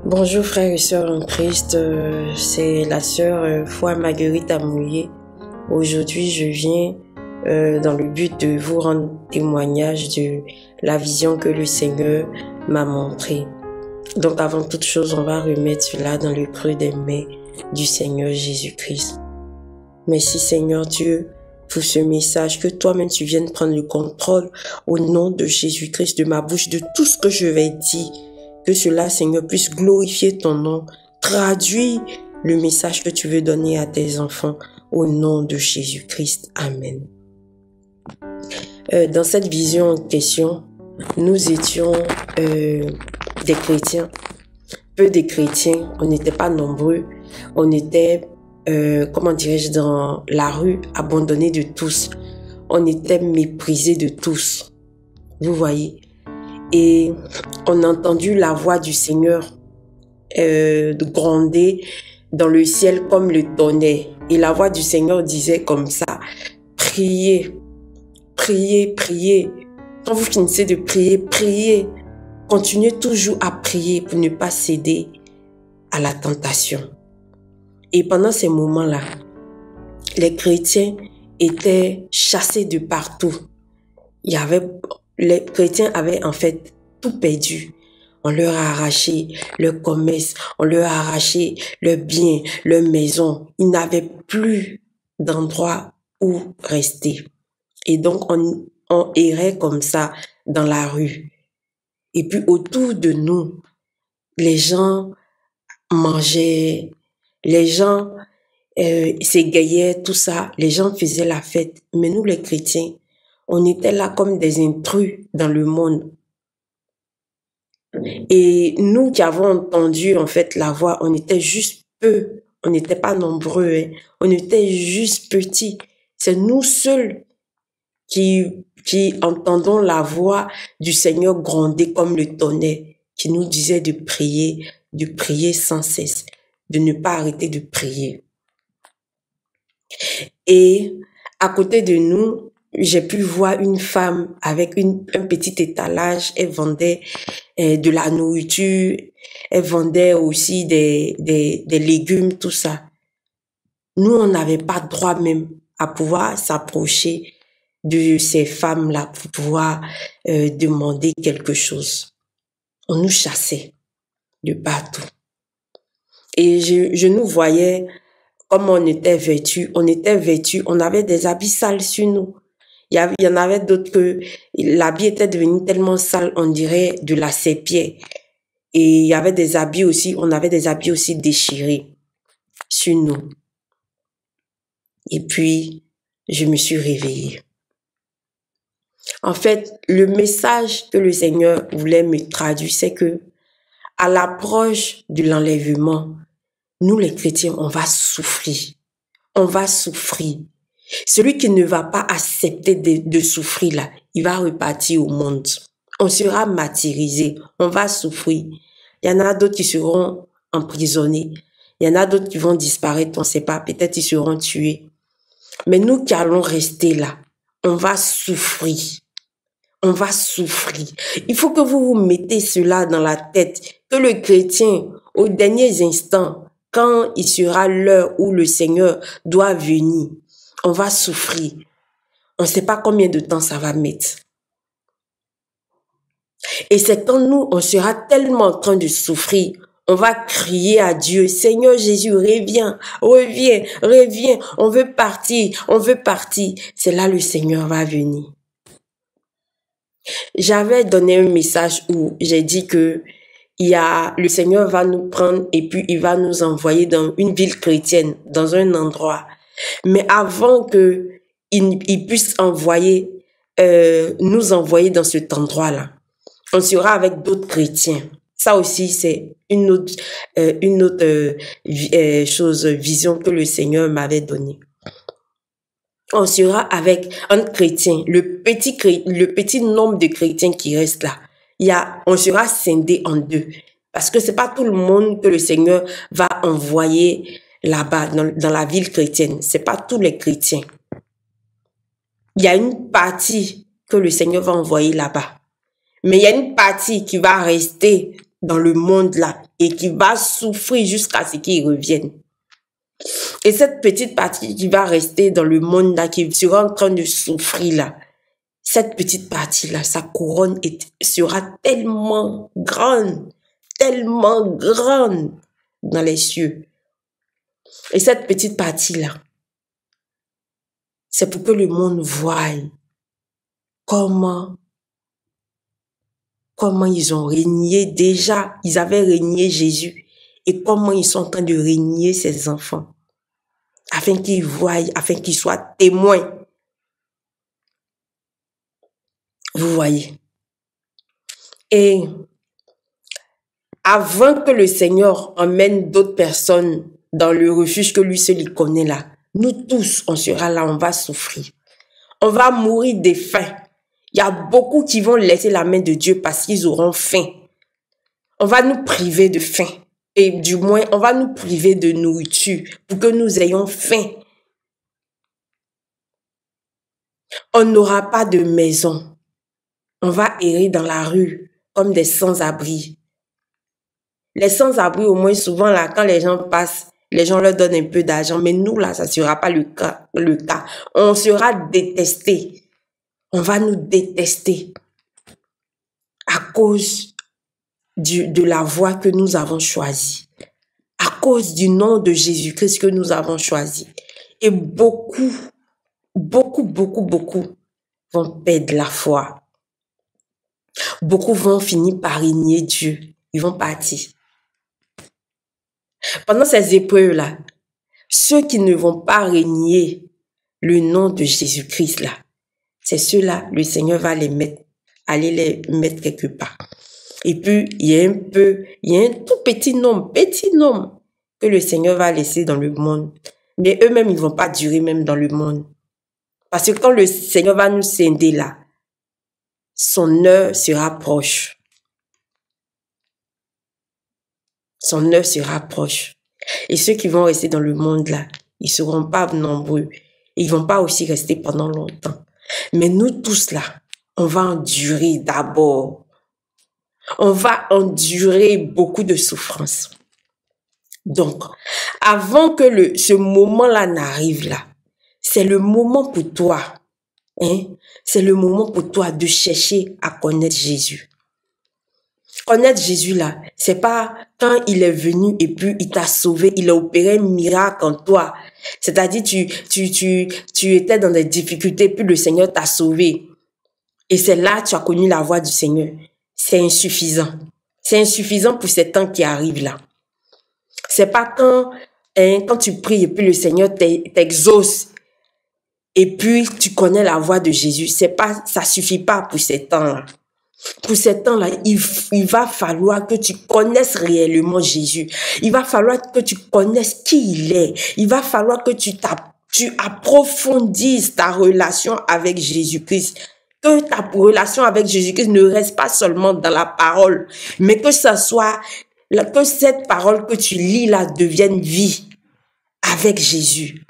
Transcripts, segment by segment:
Bonjour frères et sœurs en Christ, c'est la sœur Foi Marguerite Amouillé. Aujourd'hui, je viens dans le but de vous rendre témoignage de la vision que le Seigneur m'a montrée. Donc avant toute chose, on va remettre cela dans le creux des mains du Seigneur Jésus-Christ. Merci Seigneur Dieu pour ce message, que toi-même tu viennes prendre le contrôle au nom de Jésus-Christ de ma bouche, de tout ce que je vais dire. Que cela, Seigneur, puisse glorifier ton nom, traduire le message que tu veux donner à tes enfants au nom de Jésus-Christ. Amen. Dans cette vision en question, nous étions des chrétiens, peu de chrétiens, on n'était pas nombreux, on était, comment dirais-je, dans la rue, abandonnés de tous, on était méprisés de tous, vous voyez. Et on a entendu la voix du Seigneur gronder dans le ciel comme le tonnerre. Et la voix du Seigneur disait comme ça, priez, priez, priez. Quand vous finissez de prier, priez. Continuez toujours à prier pour ne pas céder à la tentation. Et pendant ces moments-là, les chrétiens étaient chassés de partout. Les chrétiens avaient en fait tout perdu. On leur a arraché leur commerce, on leur a arraché leurs biens, leurs maisons. Ils n'avaient plus d'endroit où rester. Et donc, on errait comme ça dans la rue. Et puis, autour de nous, les gens mangeaient, les gens s'égayaient, tout ça. Les gens faisaient la fête. Mais nous, les chrétiens, on était là comme des intrus dans le monde. Et nous qui avons entendu en fait la voix, on était juste peu. On n'était pas nombreux. Hein. On était juste petits. C'est nous seuls qui entendons la voix du Seigneur gronder comme le tonnerre, qui nous disait de prier sans cesse, de ne pas arrêter de prier. Et à côté de nous, j'ai pu voir une femme avec un petit étalage. Elle vendait de la nourriture. Elle vendait aussi des légumes, tout ça. Nous, on n'avait pas droit même à pouvoir s'approcher de ces femmes-là pour pouvoir demander quelque chose. On nous chassait de partout. Et je nous voyais comme on était vêtus. On avait des habits sales sur nous. Il y en avait d'autres que l'habit était devenu tellement sale, on dirait de la sépia. Et il y avait des habits aussi, on avait des habits aussi déchirés sur nous. Et puis, je me suis réveillée. En fait, le message que le Seigneur voulait me traduire, c'est que à l'approche de l'enlèvement, nous les chrétiens, on va souffrir. On va souffrir. Celui qui ne va pas accepter de souffrir là, il va repartir au monde. On sera martyrisé, on va souffrir. Il y en a d'autres qui seront emprisonnés. Il y en a d'autres qui vont disparaître, on ne sait pas, peut-être ils seront tués. Mais nous qui allons rester là, on va souffrir. On va souffrir. Il faut que vous vous mettez cela dans la tête, que le chrétien, aux derniers instants, quand il sera l'heure où le Seigneur doit venir, on va souffrir. On ne sait pas combien de temps ça va mettre. Et c'est quand nous, on sera tellement en train de souffrir, on va crier à Dieu, Seigneur Jésus, reviens, reviens, reviens, on veut partir, on veut partir. C'est là le Seigneur va venir. J'avais donné un message où j'ai dit que le Seigneur va nous prendre et puis il va nous envoyer dans une ville chrétienne, dans un endroit. Mais avant que il puisse nous envoyer dans cet endroit-là, on sera avec d'autres chrétiens. Ça aussi, c'est une autre vision que le Seigneur m'avait donnée. On sera avec un chrétien, le petit nombre de chrétiens qui restent là. On sera scindé en deux. Parce que c'est pas tout le monde que le Seigneur va envoyer là-bas, dans la ville chrétienne. C'est pas tous les chrétiens. Il y a une partie que le Seigneur va envoyer là-bas. Mais il y a une partie qui va rester dans le monde là, et qui va souffrir jusqu'à ce qu'il revienne. Et cette petite partie qui va rester dans le monde là, qui sera en train de souffrir là, cette petite partie là, sa couronne sera tellement grande dans les cieux. Et cette petite partie là, c'est pour que le monde voie comment ils ont régné déjà. Ils avaient régné Jésus. Et comment ils sont en train de régner ses enfants. Afin qu'ils voient, afin qu'ils soient témoins. Vous voyez. Et avant que le Seigneur emmène d'autres personnes dans le refuge que lui seul il connaît là, nous tous, on sera là, on va souffrir. On va mourir de faim. Il y a beaucoup qui vont laisser la main de Dieu parce qu'ils auront faim. On va nous priver de faim. Et du moins, on va nous priver de nourriture pour que nous ayons faim. On n'aura pas de maison. On va errer dans la rue comme des sans-abri. Les sans-abri, au moins souvent, là, quand les gens passent, les gens leur donnent un peu d'argent. Mais nous, là, ça ne sera pas le cas. On sera détestés. On va nous détester à cause de la voie que nous avons choisie, à cause du nom de Jésus-Christ que nous avons choisi. Et beaucoup vont perdre la foi. Beaucoup vont finir par régner Dieu. Ils vont partir. Pendant ces épreuves-là, ceux qui ne vont pas régner le nom de Jésus-Christ là, c'est ceux-là, le Seigneur va aller les mettre quelque part. Et puis, il y a un tout petit nombre que le Seigneur va laisser dans le monde. Mais eux-mêmes, ils ne vont pas durer même dans le monde. Parce que quand le Seigneur va nous scinder là, son heure sera proche. Son heure sera proche. Et ceux qui vont rester dans le monde là, ils ne seront pas nombreux. Ils ne vont pas aussi rester pendant longtemps. Mais nous tous là, on va endurer d'abord. On va endurer beaucoup de souffrances. Donc, avant que ce moment-là n'arrive là, c'est le moment pour toi. C'est le moment pour toi de chercher à connaître Jésus. Connaître Jésus là, c'est pas quand il est venu et puis il t'a sauvé, il a opéré un miracle en toi. C'est-à-dire tu étais dans des difficultés puis le Seigneur t'a sauvé. Et c'est là que tu as connu la voix du Seigneur. C'est insuffisant. C'est insuffisant pour ces temps qui arrivent là. C'est pas quand tu pries et puis le Seigneur t'exauce et puis tu connais la voix de Jésus. Ça suffit pas pour ces temps-là. Pour ces temps-là, il va falloir que tu connaisses réellement Jésus. Il va falloir que tu connaisses qui il est. Il va falloir que tu approfondisses ta relation avec Jésus-Christ. Que ta relation avec Jésus-Christ ne reste pas seulement dans la parole, mais que cette parole que tu lis là devienne vie avec Jésus.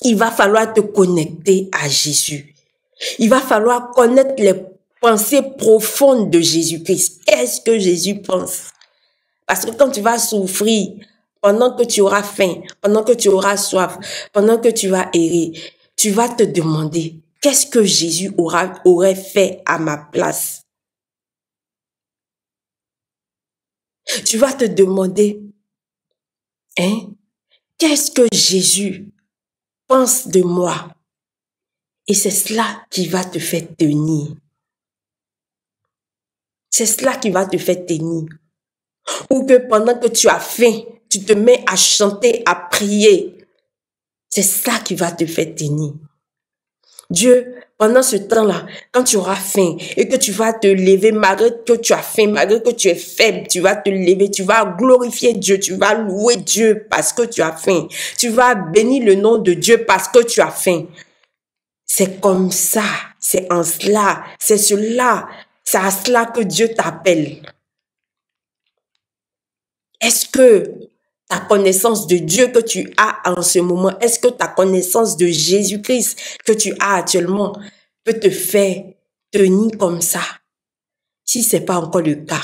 Il va falloir te connecter à Jésus. Il va falloir connaître les pensées profondes de Jésus-Christ. Qu'est-ce que Jésus pense? Parce que quand tu vas souffrir, pendant que tu auras faim, pendant que tu auras soif, pendant que tu vas errer, tu vas te demander, qu'est-ce que Jésus aurait fait à ma place? Tu vas te demander, qu'est-ce que Jésus pense de moi? Et c'est cela qui va te faire tenir. C'est cela qui va te faire tenir. Ou que pendant que tu as faim, tu te mets à chanter, à prier. C'est ça qui va te faire tenir. Dieu, pendant ce temps-là, quand tu auras faim et que tu vas te lever, malgré que tu as faim, malgré que tu es faible, tu vas te lever, tu vas glorifier Dieu, tu vas louer Dieu parce que tu as faim. Tu vas bénir le nom de Dieu parce que tu as faim. C'est comme ça, c'est en cela, c'est à cela que Dieu t'appelle. Est-ce que ta connaissance de Dieu que tu as en ce moment, est-ce que ta connaissance de Jésus-Christ que tu as actuellement peut te faire tenir comme ça? Si ce n'est pas encore le cas,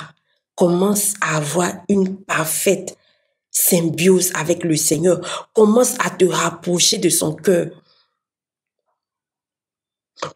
commence à avoir une parfaite symbiose avec le Seigneur. Commence à te rapprocher de son cœur.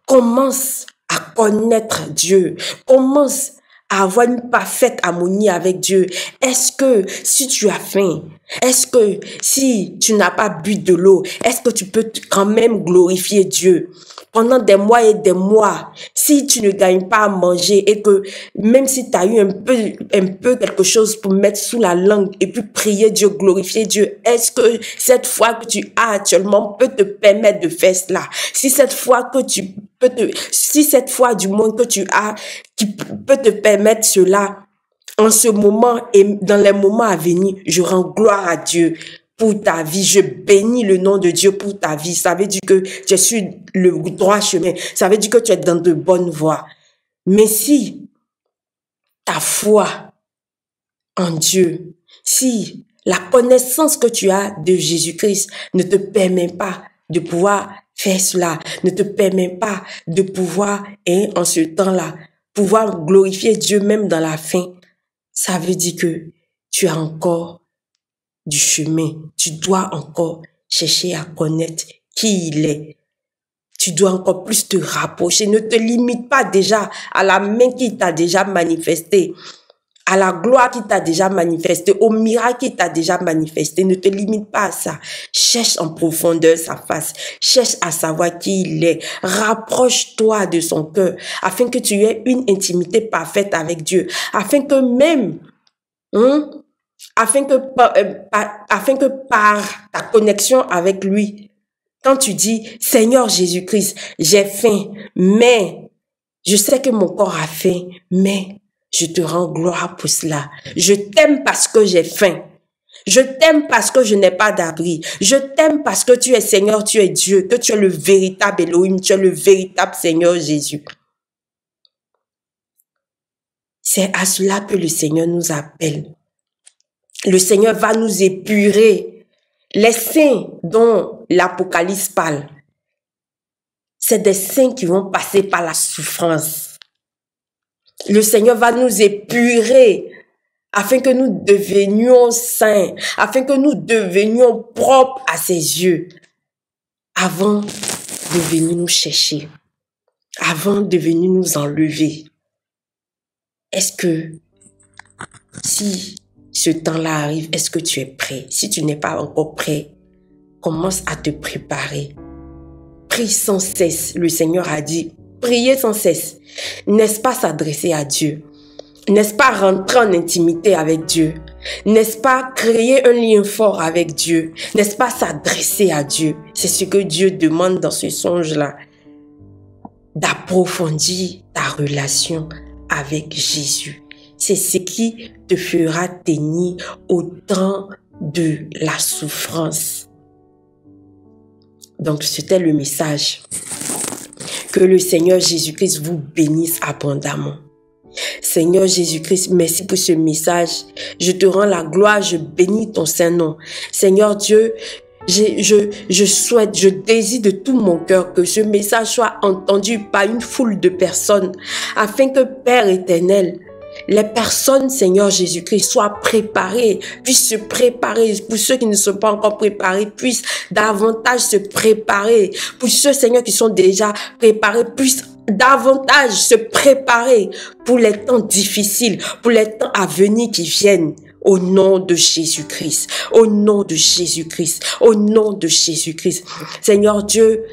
Commence à connaître Dieu. Commence à avoir une parfaite harmonie avec Dieu. Est-ce que si tu as faim, est-ce que si tu n'as pas bu de l'eau, est-ce que tu peux quand même glorifier Dieu? Pendant des mois et des mois, si tu ne gagnes pas à manger et que même si tu as eu un peu quelque chose pour mettre sous la langue et puis prier Dieu, glorifier Dieu, est-ce que cette foi que tu as actuellement peut te permettre de faire cela? Si cette foi du moins que tu as, qui peut te permettre cela, en ce moment et dans les moments à venir, je rends gloire à Dieu pour ta vie. Je bénis le nom de Dieu pour ta vie. Ça veut dire que tu es sur le droit chemin. Ça veut dire que tu es dans de bonnes voies. Mais si ta foi en Dieu, si la connaissance que tu as de Jésus-Christ ne te permet pas de pouvoir faire cela, ne te permet pas de pouvoir, en ce temps-là, pouvoir glorifier Dieu même dans la faim, ça veut dire que tu as encore du chemin. Tu dois encore chercher à connaître qui il est. Tu dois encore plus te rapprocher. Ne te limite pas déjà à la main qui t'a déjà manifesté, à la gloire qui t'a déjà manifesté, au miracle qui t'a déjà manifesté. Ne te limite pas à ça. Cherche en profondeur sa face. Cherche à savoir qui il est. Rapproche-toi de son cœur afin que tu aies une intimité parfaite avec Dieu. Afin que même, afin que par ta connexion avec lui, quand tu dis, Seigneur Jésus-Christ, j'ai faim, mais je sais que mon corps a faim, mais je te rends gloire pour cela. Je t'aime parce que j'ai faim. Je t'aime parce que je n'ai pas d'abri. Je t'aime parce que tu es Seigneur, tu es Dieu, que tu es le véritable Elohim, tu es le véritable Seigneur Jésus. C'est à cela que le Seigneur nous appelle. Le Seigneur va nous épurer. Les saints dont l'Apocalypse parle, c'est des saints qui vont passer par la souffrance. Le Seigneur va nous épurer afin que nous devenions saints, afin que nous devenions propres à ses yeux, avant de venir nous chercher, avant de venir nous enlever. Est-ce que si ce temps-là arrive, est-ce que tu es prêt? Si tu n'es pas encore prêt, commence à te préparer. Prie sans cesse. Le Seigneur a dit, priez sans cesse. N'est-ce pas s'adresser à Dieu? N'est-ce pas rentrer en intimité avec Dieu? N'est-ce pas créer un lien fort avec Dieu? N'est-ce pas s'adresser à Dieu? C'est ce que Dieu demande dans ce songe-là. D'approfondir ta relation avec Jésus. C'est ce qui te fera tenir au temps de la souffrance. Donc, c'était le message. Que le Seigneur Jésus-Christ vous bénisse abondamment. Seigneur Jésus-Christ, merci pour ce message. Je te rends la gloire, je bénis ton Saint-Nom. Seigneur Dieu, je souhaite, je désire de tout mon cœur que ce message soit entendu par une foule de personnes, afin que Père éternel, les personnes, Seigneur Jésus-Christ, soient préparées, puissent se préparer. Pour ceux qui ne sont pas encore préparés, puissent davantage se préparer. Pour ceux, Seigneur, qui sont déjà préparés, puissent davantage se préparer pour les temps difficiles, pour les temps à venir qui viennent. Au nom de Jésus-Christ, au nom de Jésus-Christ, au nom de Jésus-Christ. Seigneur Dieu,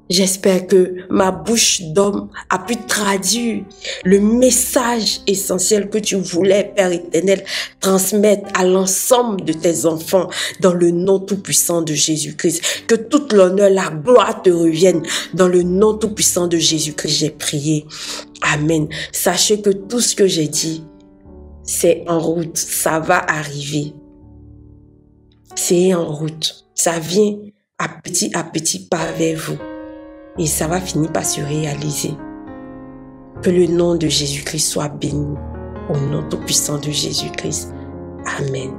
j'espère que ma bouche d'homme a pu traduire le message essentiel que tu voulais, Père éternel, transmettre à l'ensemble de tes enfants dans le nom tout-puissant de Jésus-Christ. Que toute l'honneur, la gloire te revienne dans le nom tout-puissant de Jésus-Christ. J'ai prié. Amen. Sachez que tout ce que j'ai dit, c'est en route. Ça va arriver. C'est en route. Ça vient à petit pas vers vous. Et ça va finir par se réaliser. Que le nom de Jésus-Christ soit béni. Au nom tout puissant de Jésus-Christ. Amen.